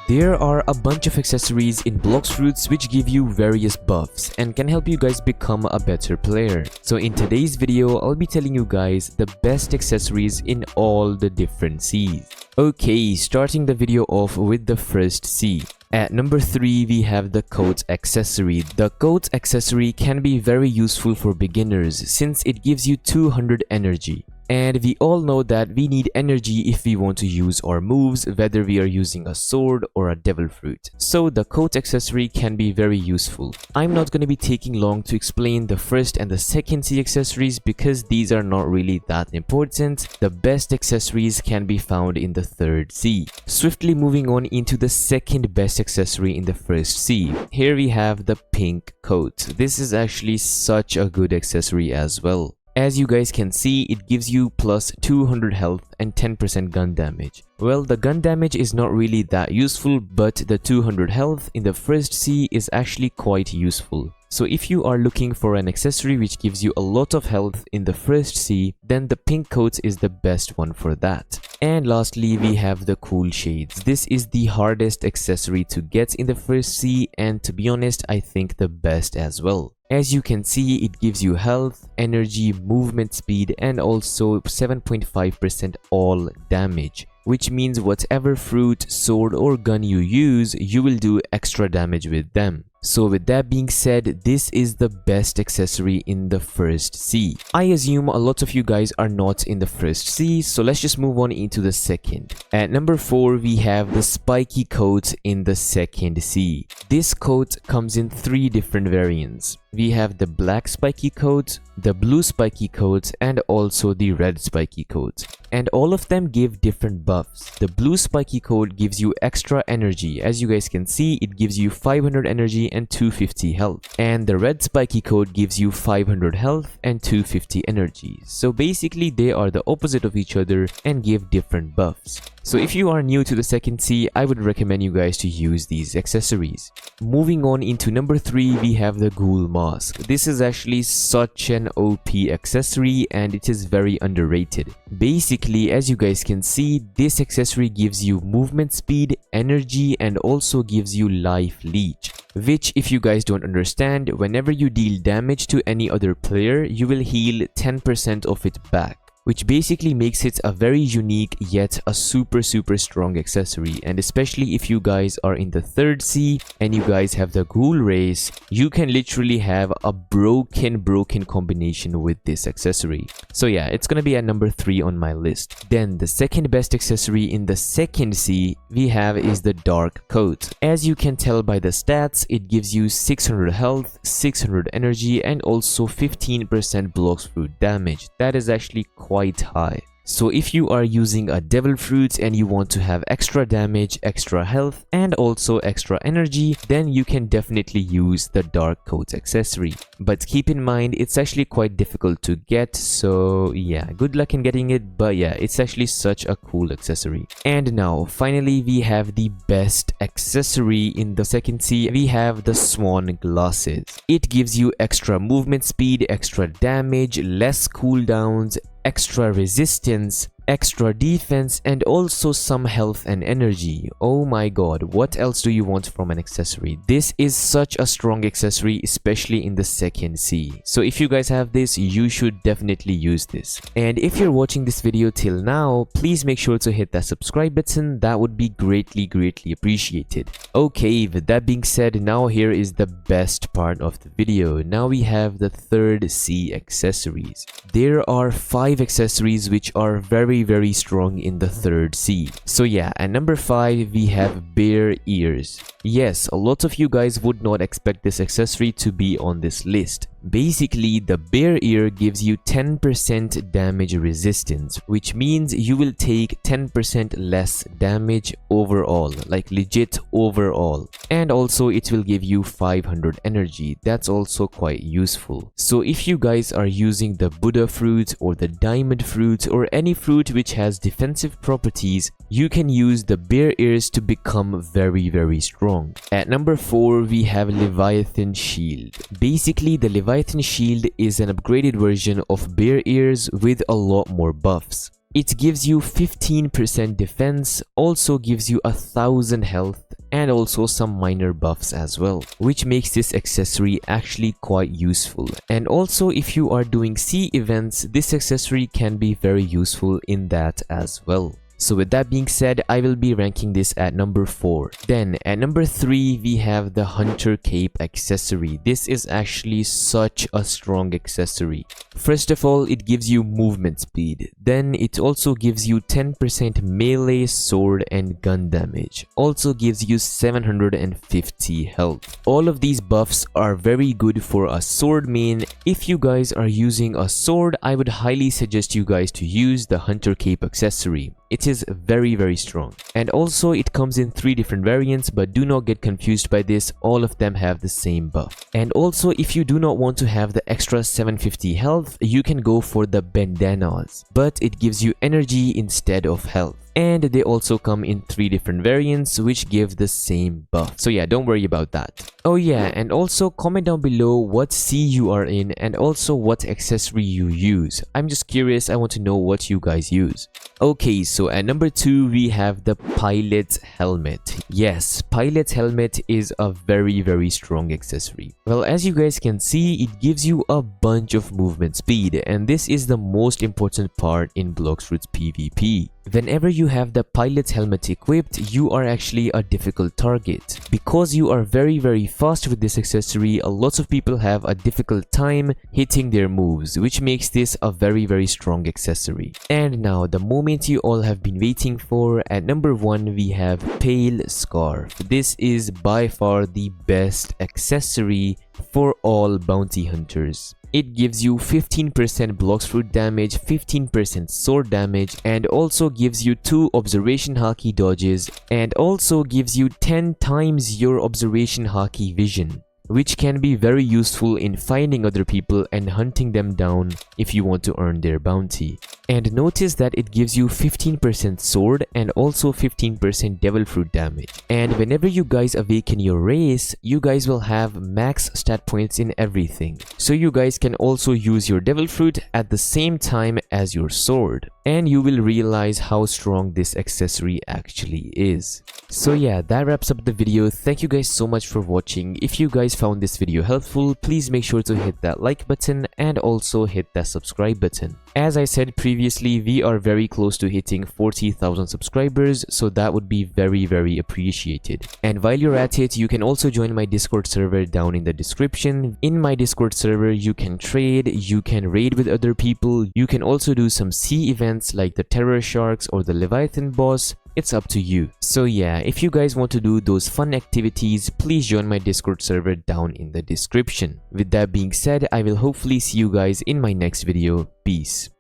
There are a bunch of accessories in Blox Fruits which give you various buffs and can help you guys become a better player. So in today's video, I'll be telling you guys the best accessories in all the different seas. Okay, starting the video off with the first sea. At number 3, we have the coat accessory. The coat accessory can be very useful for beginners since it gives you 200 energy. And we all know that we need energy if we want to use our moves, whether we are using a sword or a devil fruit. So the coat accessory can be very useful. I'm not going to be taking long to explain the first and the second sea accessories because these are not really that important. The best accessories can be found in the third sea. Swiftly moving on into the second best accessory in the first sea. Here we have the pink coat. This is actually such a good accessory as well. As you guys can see, it gives you plus 200 health and 10% gun damage. Well, the gun damage is not really that useful, but the 200 health in the first sea is actually quite useful. So if you are looking for an accessory which gives you a lot of health in the first sea, then the pink coat is the best one for that. And lastly, we have the cool shades. This is the hardest accessory to get in the first sea, and to be honest, I think the best as well. As you can see, it gives you health, energy, movement speed, and also 7.5% all damage, which means whatever fruit, sword or gun you use, you will do extra damage with them. So with that being said, this is the best accessory in the first sea. I assume a lot of you guys are not in the first sea, so let's just move on into the second. At number 4, we have the spiky coat in the second sea. This coat comes in 3 different variants. We have the black spiky coat, the blue spiky coat, and also the red spiky coat. And all of them give different buffs. The blue spiky coat gives you extra energy. As you guys can see, it gives you 500 energy and 250 health. And the red spiky coat gives you 500 health and 250 energy. So basically, they are the opposite of each other and give different buffs. So if you are new to the second sea, I would recommend you guys to use these accessories. Moving on into number 3, we have the ghoul mask. This is actually such an OP accessory and it is very underrated. Basically, as you guys can see, this accessory gives you movement speed, energy, and also gives you life leech. Which, if you guys don't understand, whenever you deal damage to any other player, you will heal 10% of it back, which basically makes it a very unique yet a super strong accessory. And especially if you guys are in the third sea and you guys have the ghoul race, you can literally have a broken combination with this accessory. So yeah, it's gonna be at number 3 on my list. Then the second best accessory in the second sea we have is the dark coat. As you can tell by the stats, it gives you 600 health, 600 energy, and also 15% blox fruit damage. That is actually quite high. So if you are using a devil fruit and you want to have extra damage, extra health, and also extra energy, then you can definitely use the dark coat accessory. But keep in mind, it's actually quite difficult to get, so yeah, good luck in getting it, but yeah, it's actually such a cool accessory. And now, finally, we have the best accessory in the second sea. We have the swan glasses. It gives you extra movement speed, extra damage, less cooldowns, extra resistance, extra defense, and also some health and energy. Oh my god, what else do you want from an accessory? This is such a strong accessory, especially in the second sea. So if you guys have this, you should definitely use this. And if you're watching this video till now, please make sure to hit that subscribe button. That would be greatly appreciated. Okay, with that being said, now here is the best part of the video. Now we have the third sea accessories. There are 5 accessories which are very strong in the third sea. So yeah, at number 5 we have bear ears. Yes, a lot of you guys would not expect this accessory to be on this list. Basically, the bear ear gives you 10% damage resistance, which means you will take 10% less damage overall, like legit overall. And also it will give you 500 energy. That's also quite useful. So if you guys are using the Buddha fruit or the diamond fruit or any fruit which has defensive properties, you can use the bear ears to become very strong. At number 4 we have Leviathan Shield. Basically, the Leviathan Shield is an upgraded version of bear ears with a lot more buffs. It gives you 15% defense, also gives you 1000 health, and also some minor buffs as well, which makes this accessory actually quite useful. And also if you are doing sea events, this accessory can be very useful in that as well. So with that being said, I will be ranking this at number 4. Then at number 3 we have the Hunter Cape accessory. This is actually such a strong accessory. First of all, it gives you movement speed. Then it also gives you 10% melee, sword and gun damage. Also gives you 750 health. All of these buffs are very good for a sword main. If you guys are using a sword, I would highly suggest you guys to use the Hunter Cape accessory. It is very strong. And also it comes in 3 different variants, but do not get confused by this, all of them have the same buff. And also if you do not want to have the extra 750 health, you can go for the bandanas, but it gives you energy instead of health. And they also come in 3 different variants which give the same buff. So yeah, don't worry about that. Oh yeah, and also comment down below what sea you are in and also what accessory you use. I'm just curious, I want to know what you guys use. Okay, so at number 2 we have the pilot's helmet. Yes, pilot's helmet is a very strong accessory. Well, as you guys can see, it gives you a bunch of movement speed, and this is the most important part in Blox Fruits PvP. Whenever you have the pilot's helmet equipped, you are actually a difficult target. Because you are very fast with this accessory, a lot of people have a difficult time hitting their moves, which makes this a very strong accessory. And now the moment you all have been waiting for, at number 1 we have Pale Scarf. This is by far the best accessory for all bounty hunters. It gives you 15% blox fruit damage, 15% sword damage, and also gives you 2 observation haki dodges, and also gives you 10 times your observation haki vision, which can be very useful in finding other people and hunting them down if you want to earn their bounty. And notice that it gives you 15% sword and also 15% devil fruit damage. And whenever you guys awaken your race, you guys will have max stat points in everything. So you guys can also use your devil fruit at the same time as your sword. And you will realize how strong this accessory actually is. So yeah, that wraps up the video. Thank you guys so much for watching. If you guys found this video helpful, please make sure to hit that like button and also hit that subscribe button. As I said previously, we are very close to hitting 40,000 subscribers, so that would be very appreciated. And while you're at it, you can also join my Discord server down in the description. In my Discord server, you can trade, you can raid with other people, you can also do some sea events like the Terror Sharks or the Leviathan boss. It's up to you. So yeah, if you guys want to do those fun activities, please join my Discord server down in the description. With that being said, I will hopefully see you guys in my next video. Peace.